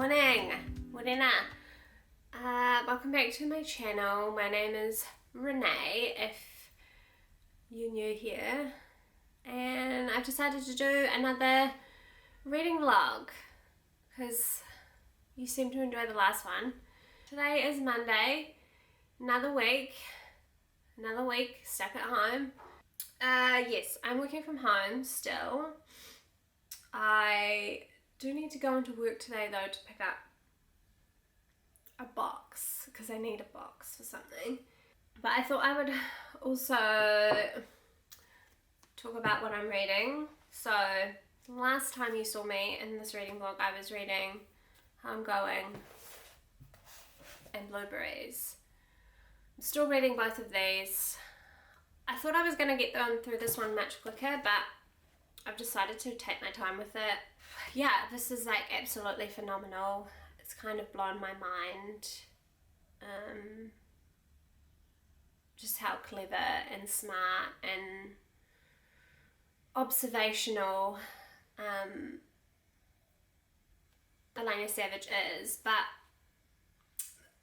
Morning, Morena. Welcome back to my channel. My name is Renee, if you're new here, and I've decided to do another reading vlog because you seem to enjoy the last one. Today is Monday, another week stuck at home. Yes, I'm working from home still. I do need to go into work today though to pick up a box because I need a box for something. But I thought I would also talk about what I'm reading. So last time you saw me in this reading vlog, I was reading Homegoing and Blueberries. I'm still reading both of these. I thought I was going to get them through this one much quicker, but I've decided to take my time with it. Yeah, this is like absolutely phenomenal. It's kind of blown my mind. Just how clever and smart and observational Ellena Savage is, but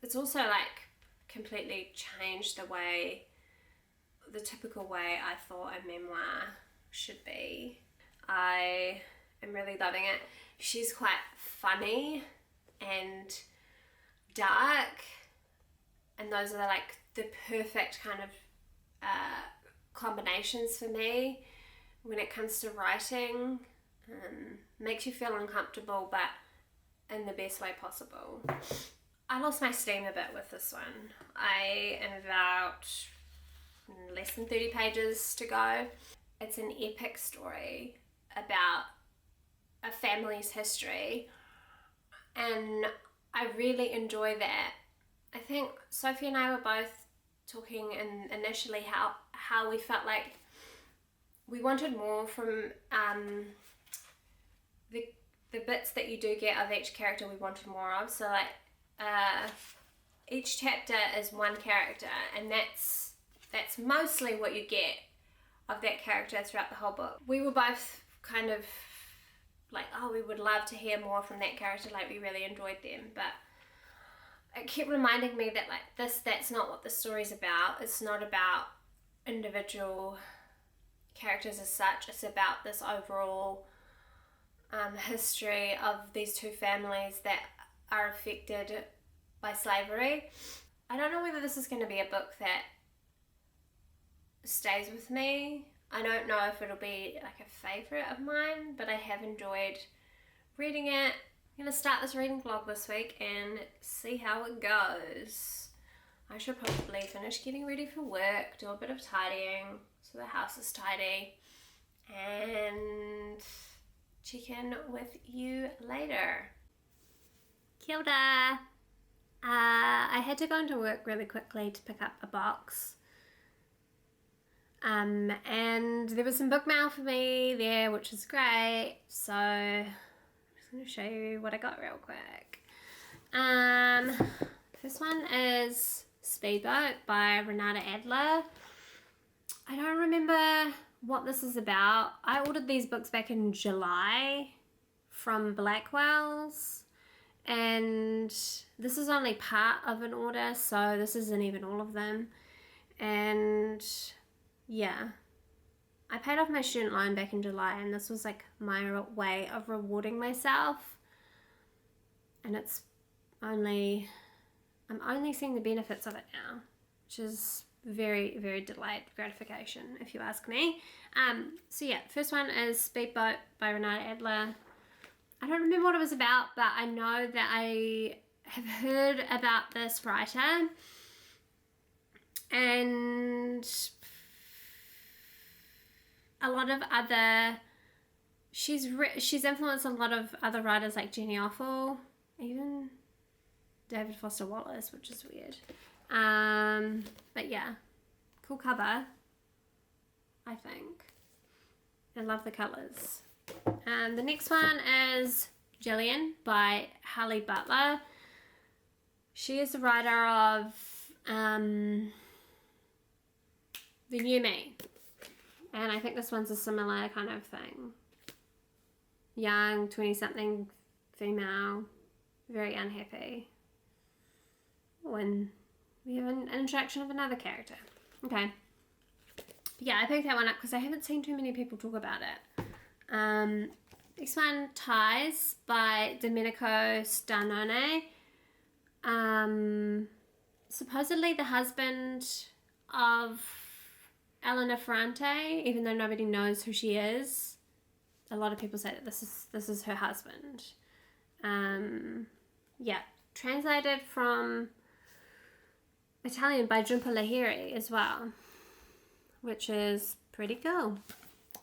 it's also like completely changed the typical way I thought a memoir should be. I am really loving it. She's quite funny and dark, and those are like the perfect kind of combinations for me when it comes to writing. Makes you feel uncomfortable, but in the best way possible. I lost my steam a bit with this one. I am about less than 30 pages to go. It's an epic story about a family's history, and I really enjoy that. I think Sophie and I were both talking initially how we felt like we wanted more from the bits that you do get of each character. We wanted more of, so like each chapter is one character, and that's mostly what you get of that character throughout the whole book. We were both kind of like, oh, we would love to hear more from that character, like we really enjoyed them, but it kept reminding me that like that's not what the story's about. It's not about individual characters as such. It's about this overall history of these two families that are affected by slavery. I don't know whether this is going to be a book that stays with me. I don't know if it'll be like a favourite of mine, but I have enjoyed reading it. I'm going to start this reading vlog this week and see how it goes. I should probably finish getting ready for work, do a bit of tidying so the house is tidy, and check in with you later. Kia ora! I had to go into work really quickly to pick up a box. And there was some book mail for me there, which is great. So I'm just going to show you what I got real quick. This one is Speedboat by Renata Adler. I don't remember what this is about. I ordered these books back in July from Blackwell's, and this is only part of an order, so this isn't even all of them. And yeah, I paid off my student loan back in July, and this was like my way of rewarding myself, and I'm only seeing the benefits of it now, which is very, very delayed gratification if you ask me. So yeah, first one is Speedboat by Renata Adler. I don't remember what it was about, but I know that I have heard about this writer, and a lot of other, she's influenced a lot of other writers like Jenny Offel, even David Foster Wallace, which is weird. But yeah, cool cover, I think. I love the colours. The next one is Jillian by Halle Butler. She is the writer of The New Me. And I think this one's a similar kind of thing. Young, 20-something female very unhappy when we have an interaction of another character. Okay. Yeah, I picked that one up because I haven't seen too many people talk about it. Next one, Ties by Domenico Starnone. Supposedly the husband of Ellena Ferrante, even though nobody knows who she is. A lot of people say that this is her husband. Yeah, translated from Italian by Giunta Lahiri as well, which is pretty cool.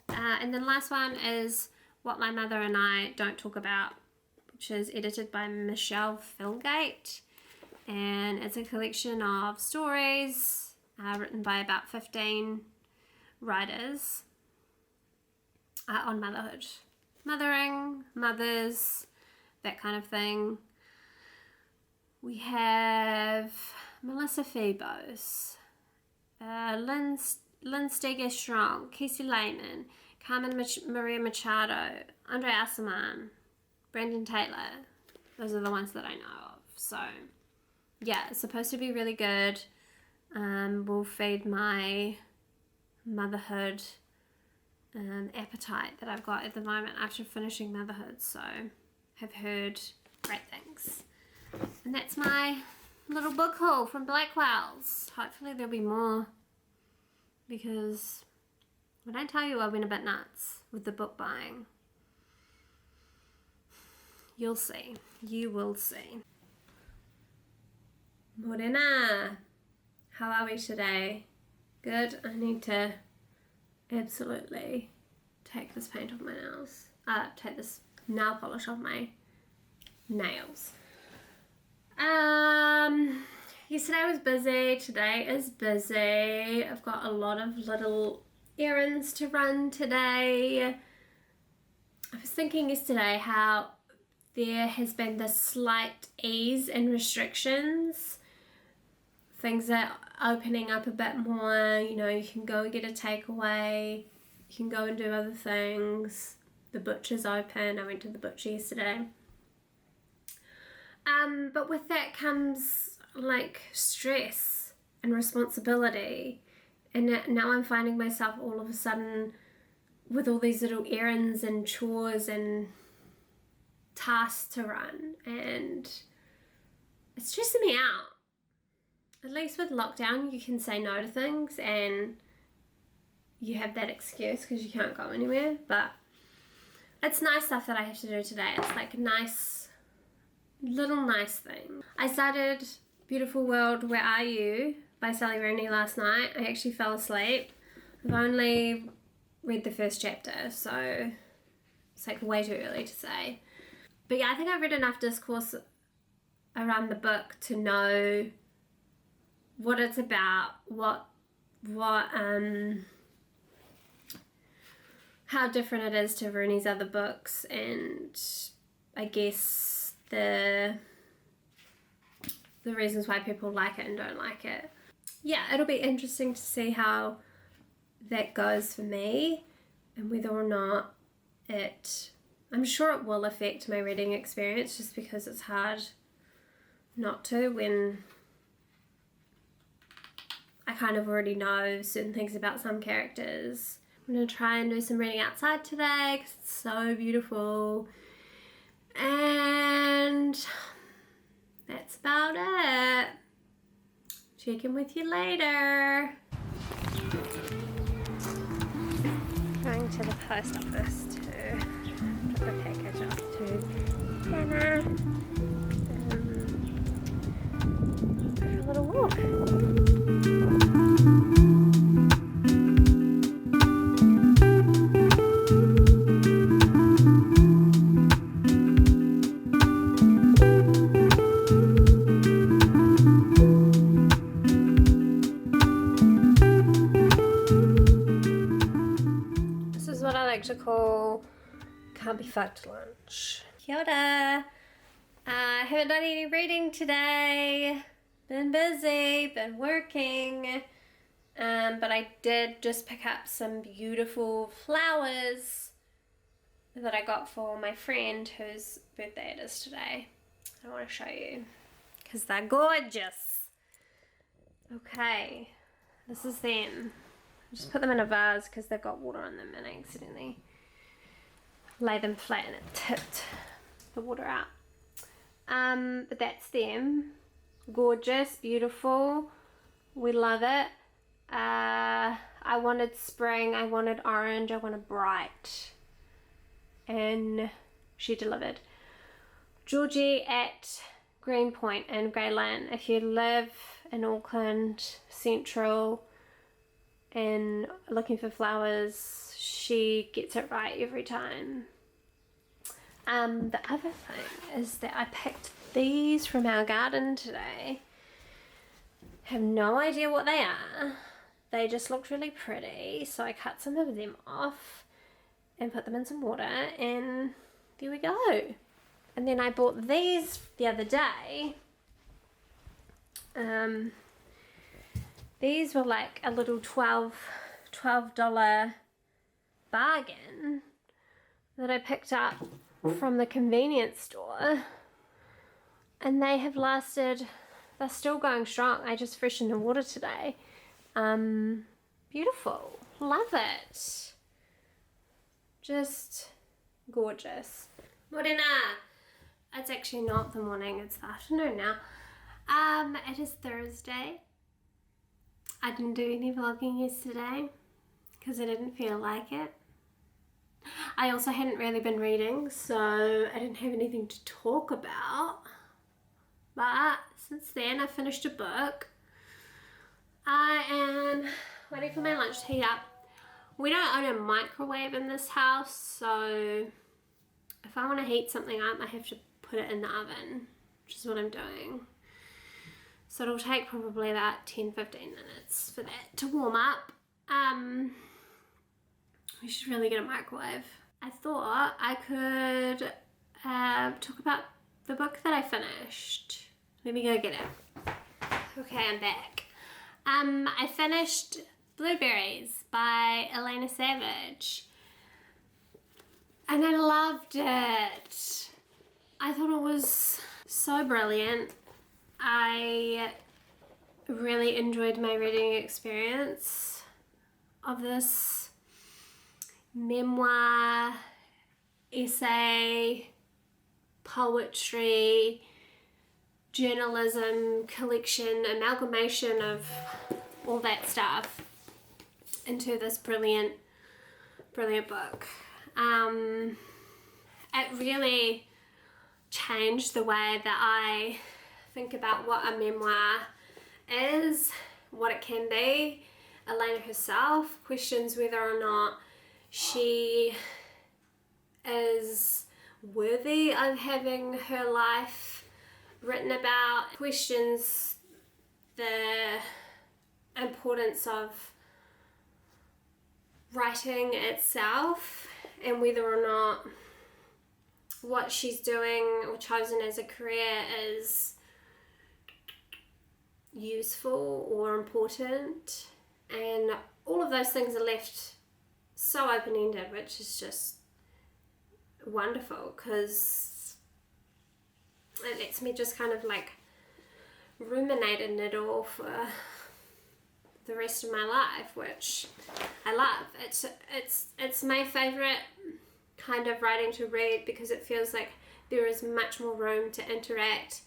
And then last one is What My Mother and I Don't Talk About, which is edited by Michelle Philgate, and it's a collection of stories written by about 15 writers on motherhood, mothering, mothers, that kind of thing. We have Melissa Febos, Lynn Steger-Strong, Casey Lehman, Carmen Maria Machado, Andre Asselman, Brandon Taylor. Those are the ones that I know of. So, yeah, it's supposed to be really good. Will feed my motherhood appetite that I've got at the moment after finishing motherhood. So, have heard great things. And that's my little book haul from Blackwell's. Hopefully there'll be more, because when I tell you I went a bit nuts with the book buying, you'll see. You will see. Morena, how are we today? Good. I need to absolutely take this paint off my nails. Take this nail polish off my nails. Yesterday was busy, today is busy. I've got a lot of little errands to run today. I was thinking yesterday how there has been this slight ease in restrictions. Things are opening up a bit more, you know, you can go and get a takeaway, you can go and do other things. The butcher's open, I went to the butcher yesterday. But with that comes like stress and responsibility, and now I'm finding myself all of a sudden with all these little errands and chores and tasks to run, and it's stressing me out. At least with lockdown you can say no to things and you have that excuse because you can't go anywhere, but it's nice stuff that I have to do today. It's like a nice thing. I started Beautiful World, Where Are You by Sally Rooney last night. I actually fell asleep. I've only read the first chapter, so it's like way too early to say. But yeah, I think I've read enough discourse around the book to know what it's about, how different it is to Rooney's other books, and I guess the reasons why people like it and don't like it. Yeah, it'll be interesting to see how that goes for me and whether or not I'm sure it will affect my reading experience, just because it's hard not to when I kind of already know certain things about some characters. I'm going to try and do some reading outside today because it's so beautiful. And that's about it. Check in with you later. Going to the post office to drop a package off to Hannah. Go for a little walk. To call can't be fucked lunch. Kia ora. I haven't done any reading today. Been busy, been working. But I did just pick up some beautiful flowers that I got for my friend whose birthday it is today. I want to show you because they're gorgeous. Okay, this is them. I just put them in a vase because they've got water on them and I accidentally lay them flat and it tipped the water out. But that's them. Gorgeous, beautiful. We love it. I wanted spring, I wanted orange, I wanted bright. And she delivered. Georgie at Greenpoint in Greyland. If you live in Auckland Central and looking for flowers, she gets it right every time. The other thing is that I picked these from our garden today. Have no idea what they are. They just looked really pretty, so I cut some of them off and put them in some water, and there we go. And then I bought these the other day. These were like a little $12 bargain that I picked up from the convenience store, and they have lasted. They're still going strong. I just freshened the water today. Beautiful. Love it. Just gorgeous. Morena. It's actually not the morning, it's the afternoon now. It is Thursday. I didn't do any vlogging yesterday because I didn't feel like it. I also hadn't really been reading, so I didn't have anything to talk about. But since then, I finished a book. I am waiting for my lunch to heat up. We don't own a microwave in this house, so if I want to heat something up, I have to put it in the oven, which is what I'm doing. So it'll take probably about 10-15 minutes for that to warm up. We should really get a microwave. I thought I could talk about the book that I finished. Let me go get it. Okay, I'm back. I finished Blueberries by Ellena Savage. And I loved it. I thought it was so brilliant. I really enjoyed my reading experience of this memoir, essay, poetry, journalism, collection, amalgamation of all that stuff into this brilliant book. It really changed the way that I think about what a memoir is, what it can be. Ellena herself questions whether or not she is worthy of having her life written about, questions the importance of writing itself and whether or not what she's doing or chosen as a career is useful or important, and all of those things are left so open-ended, which is just wonderful because it lets me just kind of like ruminate in it all for the rest of my life, which I love. It's my favorite kind of writing to read because it feels like there is much more room to interact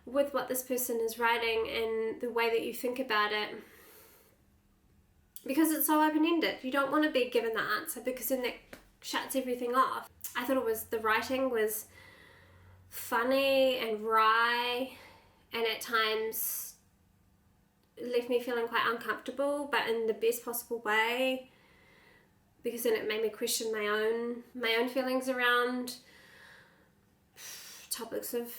with what this person is writing and the way that you think about it, because it's so open-ended. You don't want to be given the answer because then that shuts everything off. I thought the writing was funny and wry and at times left me feeling quite uncomfortable, but in the best possible way, because then it made me question my own feelings around topics of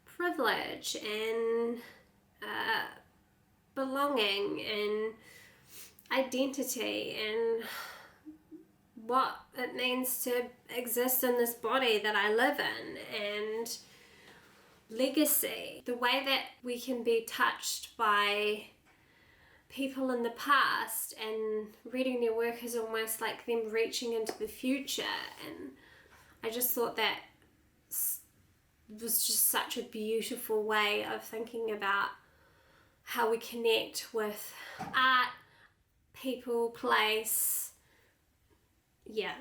privilege and belonging and identity and what it means to exist in this body that I live in, and legacy. The way that we can be touched by people in the past and reading their work is almost like them reaching into the future, and I just thought that was just such a beautiful way of thinking about how we connect with art, people, place. Yeah,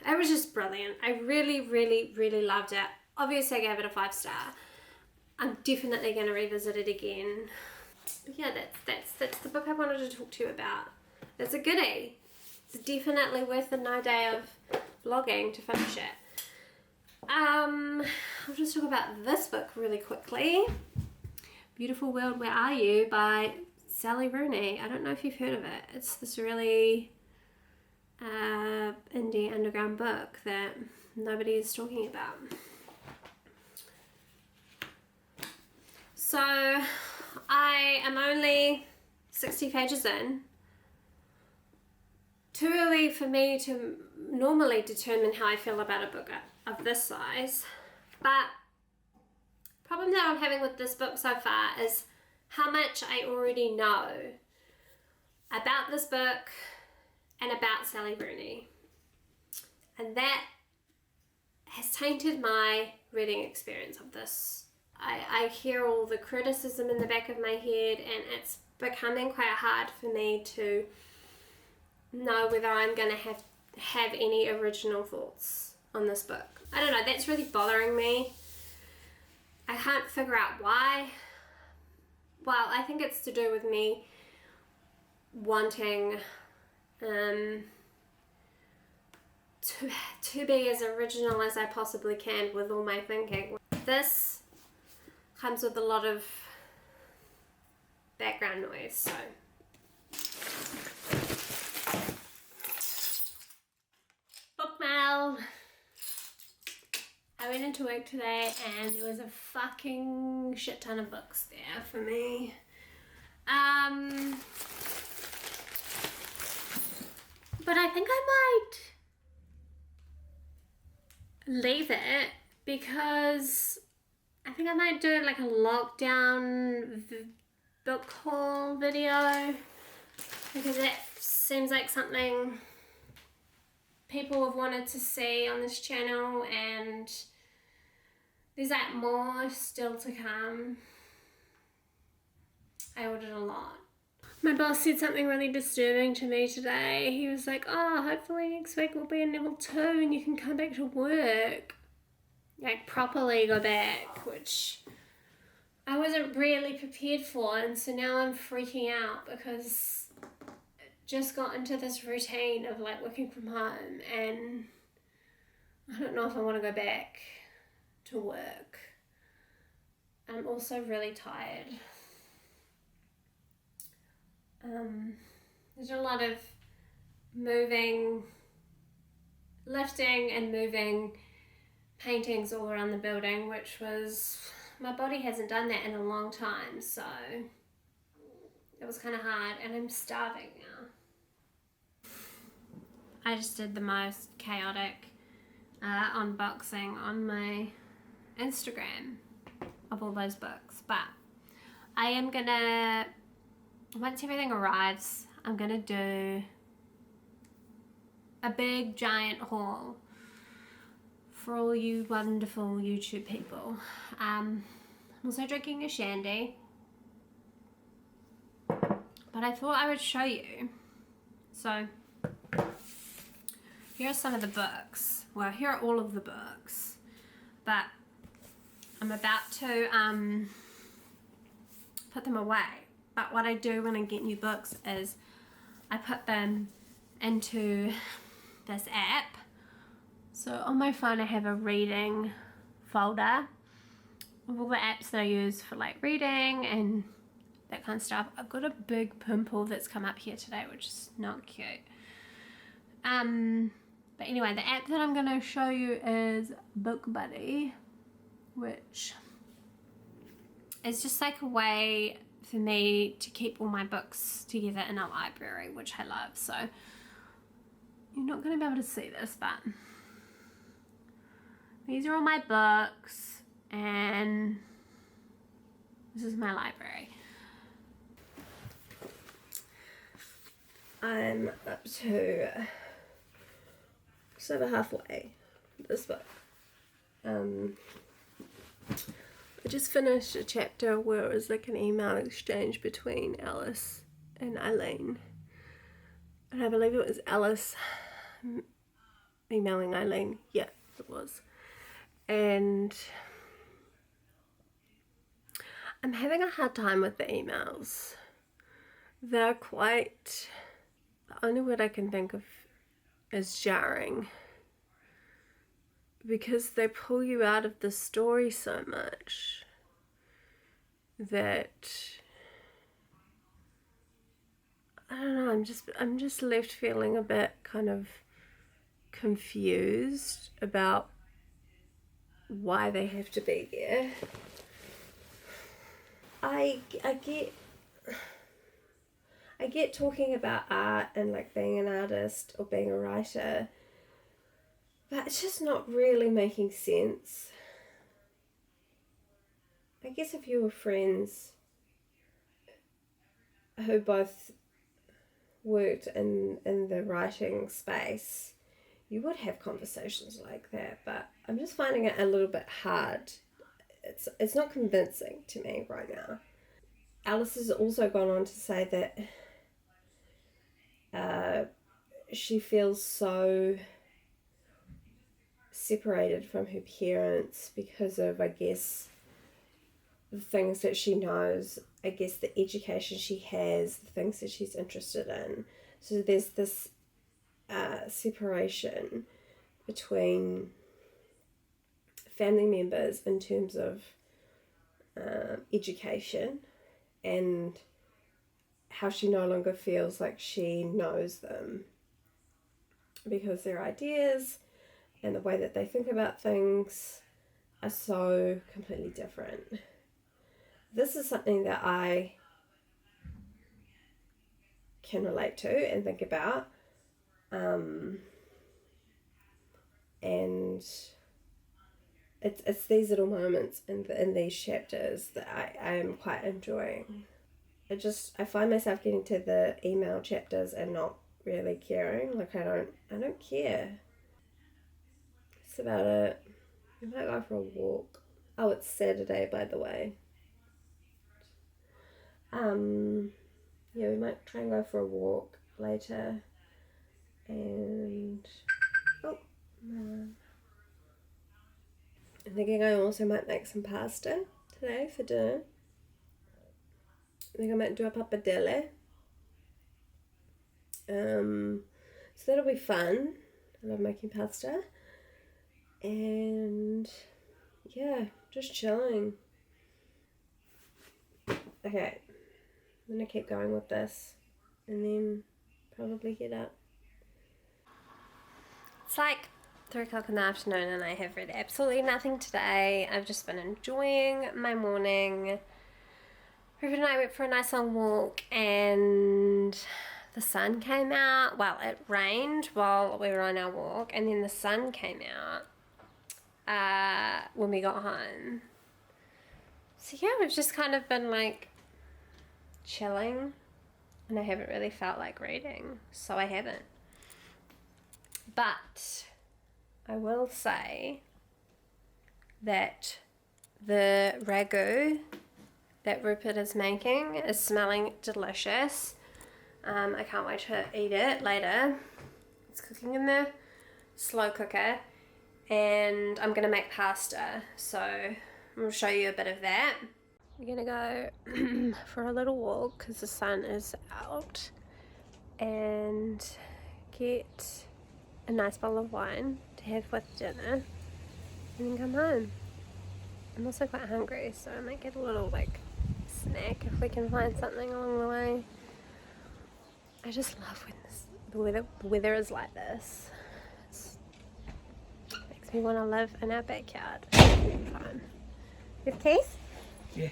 it was just brilliant. I really, really, really loved it. Obviously, I gave it a 5-star. I'm definitely going to revisit it again. Yeah, that's the book I wanted to talk to you about. It's a goodie. It's definitely worth a night day of vlogging to finish it. I'll just talk about this book really quickly. Beautiful World, Where Are You by Sally Rooney. I don't know if you've heard of it. It's this really indie underground book that nobody is talking about. So I am only 60 pages in. Too early for me to normally determine how I feel about a book of this size, but the problem that I'm having with this book so far is how much I already know about this book and about Sally Rooney, and that has tainted my reading experience of this. I hear all the criticism in the back of my head, and it's becoming quite hard for me to know whether I'm going to have any original thoughts on this book. I don't know, that's really bothering me. I can't figure out why. Well, I think it's to do with me wanting to be as original as I possibly can with all my thinking. This comes with a lot of background noise, so. Book mail. I went into work today and there was a fucking shit ton of books there for me. But I think I might leave it because I think I might do like a lockdown book haul video, because that seems like something people have wanted to see on this channel, and there's like more still to come. I ordered a lot. My boss said something really disturbing to me today. He was like, oh, hopefully next week we'll be in level 2 and you can come back to work. Like properly go back, which I wasn't really prepared for, and so now I'm freaking out because I just got into this routine of like working from home, and I don't know if I want to go back to work. I'm also really tired. There's a lot of lifting and moving paintings all around the building, which was, my body hasn't done that in a long time, so it was kind of hard, and I'm starving now. I just did the most chaotic unboxing on my Instagram of all those books, but I am gonna, once everything arrives, I'm gonna do a big giant haul for all you wonderful YouTube people. I'm also drinking a shandy, but I thought I would show you. So here are some of the books. Well, here are all of the books, but I'm about to put them away. But what I do when I get new books is I put them into this app. So on my phone I have a reading folder of all the apps that I use for like reading and that kind of stuff. I've got a big pimple that's come up here today, which is not cute. But anyway, the app that I'm going to show you is Book Buddy, which is just like a way for me to keep all my books together in a library, which I love. So you're not going to be able to see this, but these are all my books and this is my library. I'm up to just over halfway with this book. I just finished a chapter where it was like an email exchange between Alice and Eileen. And I believe it was Alice emailing Eileen. Yeah, it was. And I'm having a hard time with the emails. They're quite... The only word I can think of is jarring. Because they pull you out of the story so much that... I don't know, I'm just left feeling a bit kind of confused about why they have to be there. I get talking about art and like being an artist or being a writer, but it's just not really making sense. I guess if you were friends who both worked in the writing space, you would have conversations like that, but I'm just finding it a little bit hard. It's not convincing to me right now. Alice has also gone on to say that she feels so separated from her parents because of, I guess, the things that she knows, I guess the education she has, the things that she's interested in. So there's this separation between family members in terms of education and how she no longer feels like she knows them because their ideas and the way that they think about things are so completely different. This is something that I can relate to and think about. And it's these little moments in these chapters that I am quite enjoying. I find myself getting to the email chapters and not really caring. Like I don't care. That's about it. We might go for a walk. Oh, it's Saturday, by the way. Yeah, we might try and go for a walk later. And oh, no. I'm thinking I also might make some pasta today for dinner. I think I might do a pappardelle. So that'll be fun. I love making pasta. And yeah, just chilling. Okay, I'm gonna keep going with this and then probably get up. It's like 3 o'clock in the afternoon and I have read absolutely nothing today. I've just been enjoying my morning. Ruben and I went for a nice long walk and the sun came out. Well, it rained while we were on our walk and then the sun came out when we got home. So yeah, we've just kind of been like chilling and I haven't really felt like reading, so I haven't. But I will say that the ragu that Rupert is making is smelling delicious. I can't wait to eat it later. It's cooking in the slow cooker and I'm gonna make pasta, so I'm gonna show you a bit of that. We're gonna go for a little walk because the sun is out and get a nice bottle of wine to have with dinner and then come home. I'm also quite hungry, so I might get a little like snack if we can find something along the way. I just love when the weather is like this. It makes me want to live in our backyard. Fun. You have keys? Yeah.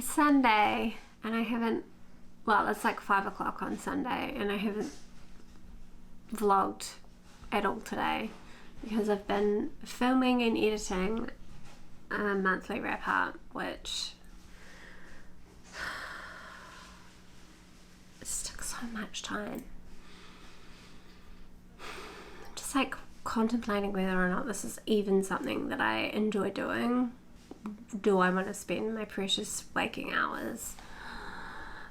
Sunday and I haven't, well, it's like 5 o'clock on Sunday and I haven't vlogged at all today because I've been filming and editing a monthly wrap up, which took so much time. I'm just like contemplating whether or not this is even something that I enjoy doing. Do I want to spend my precious waking hours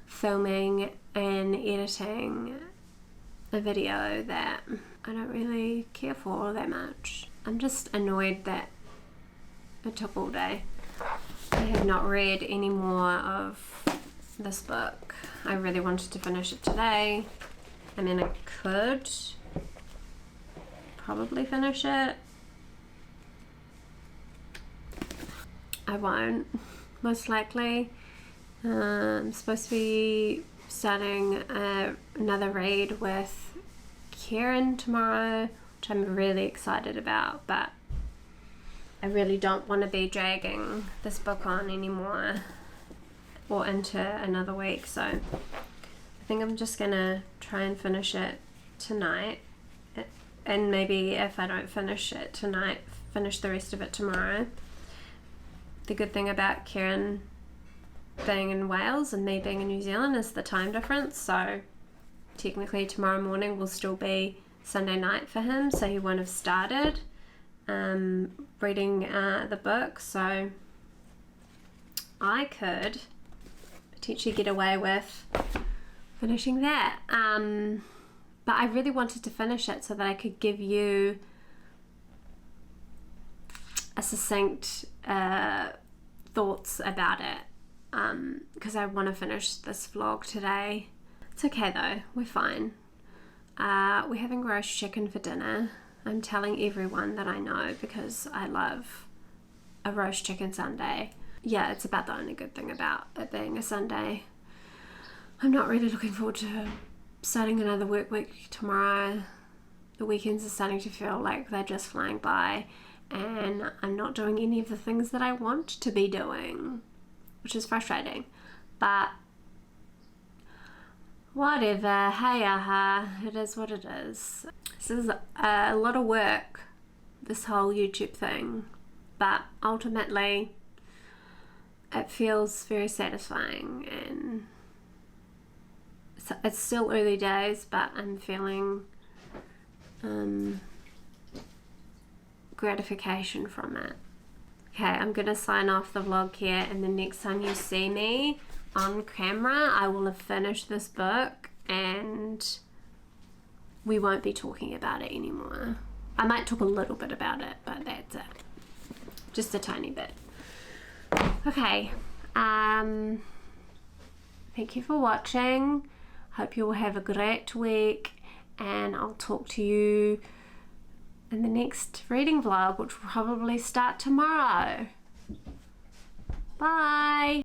filming and editing a video that I don't really care for that much? I'm just annoyed that it took all day. I have not read any more of this book. I really wanted to finish it today. I mean, I could probably finish it. I won't, most likely. I'm supposed to be starting another read with Kieran tomorrow, which I'm really excited about, but I really don't want to be dragging this book on anymore or into another week, so I think I'm just gonna try and finish it tonight, and maybe if I don't finish it tonight, finish the rest of it tomorrow. The good thing about Kieran being in Wales and me being in New Zealand is the time difference, so technically tomorrow morning will still be Sunday night for him, so he won't have started reading the book, so I could potentially get away with finishing that. But I really wanted to finish it so that I could give you a succinct thoughts about it, because I want to finish this vlog today. It's okay though, we're fine. We're having roast chicken for dinner. I'm telling everyone that I know because I love a roast chicken Sunday. Yeah, it's about the only good thing about it being a Sunday. I'm not really looking forward to starting another work week tomorrow. The weekends are starting to feel like they're just flying by, and I'm not doing any of the things that I want to be doing, which is frustrating, but whatever. Hey, it is what it is. This is a lot of work, this whole YouTube thing, but ultimately it feels very satisfying, and it's still early days, but I'm feeling gratification from it. Okay, I'm gonna sign off the vlog here, and the next time you see me on camera I will have finished this book and we won't be talking about it anymore. I might talk a little bit about it, but that's it, just a tiny bit. Okay, thank you for watching. Hope you all have a great week, and I'll talk to you in the next reading vlog, which will probably start tomorrow. Bye.